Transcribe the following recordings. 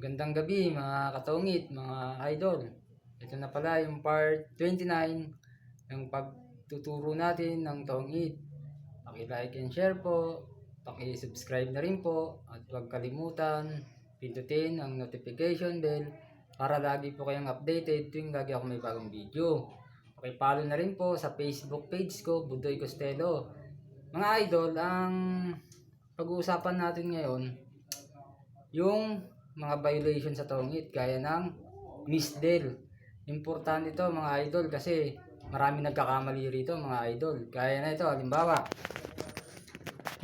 Magandang gabi mga katungit, mga idol. Ito na pala yung part 29 ng pagtuturo natin ng tungit. Paki-like and share po, paki-subscribe na rin po at huwag kalimutan pindutin ang notification bell para lagi po kayong updated tuwing lagi ako may bagong video. Paki-follow na rin po sa Facebook page ko, Budoy Costello. Mga idol, ang pag-uusapan natin ngayon yung mga violation sa tungit gaya ng misdel. Importante ito mga idol kasi marami nagkakamali rito mga idol. Gaya na ito, halimbawa,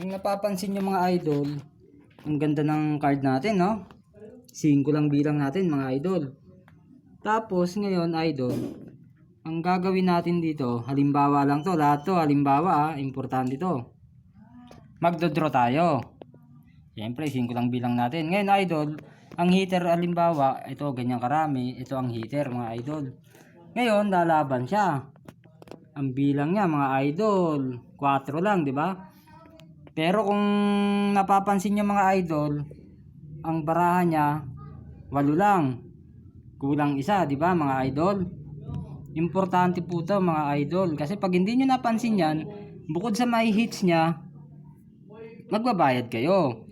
yung napapansin nyo mga idol, ang ganda ng card natin, no? 5 lang bilang natin mga idol. Tapos ngayon idol, ang gagawin natin dito, halimbawa lang to, lahat to halimbawa, importante to. Magdodraw tayo. Siyempre 5 lang bilang natin. Ngayon idol, ang heater halimbawa, ito ganyan karami, ito ang heater mga idol. Ngayon lalaban siya. Ang bilang niya mga idol, 4 lang, di ba? Pero kung napapansin niyo mga idol, ang barahan niya 8 lang. Kulang isa, di ba mga idol? Importante po 'to mga idol kasi pag hindi niyo napansin 'yan, bukod sa may hits niya, magbabayad kayo.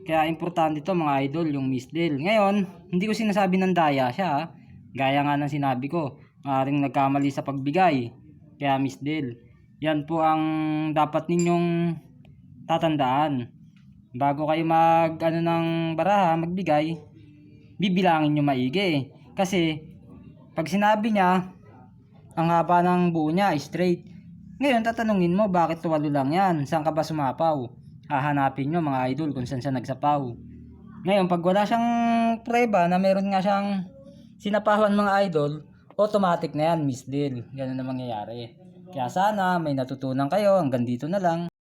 Kaya importante ito mga idol, yung misdel. Ngayon, hindi ko sinasabi ng daya siya. Gaya nga ng sinabi ko, maaaring nagkamali sa pagbigay. Kaya misdel. Yan po ang dapat ninyong tatandaan. Bago kayo ng baraha, magbigay, bibilangin nyo maigi. Kasi, pag sinabi niya, ang haba ng buo niya, straight. Ngayon, tatanungin mo, bakit 8 lang yan? Saan ka ba sumapaw? Hahanapin nyo mga idol kung saan siya nagsapaw. Ngayon pag wala siyang prueba na meron nga siyang sinapawan mga idol, automatic na yan misdel. Ganun na mangyayari. Kaya sana may natutunan kayo. Hanggang dito na lang.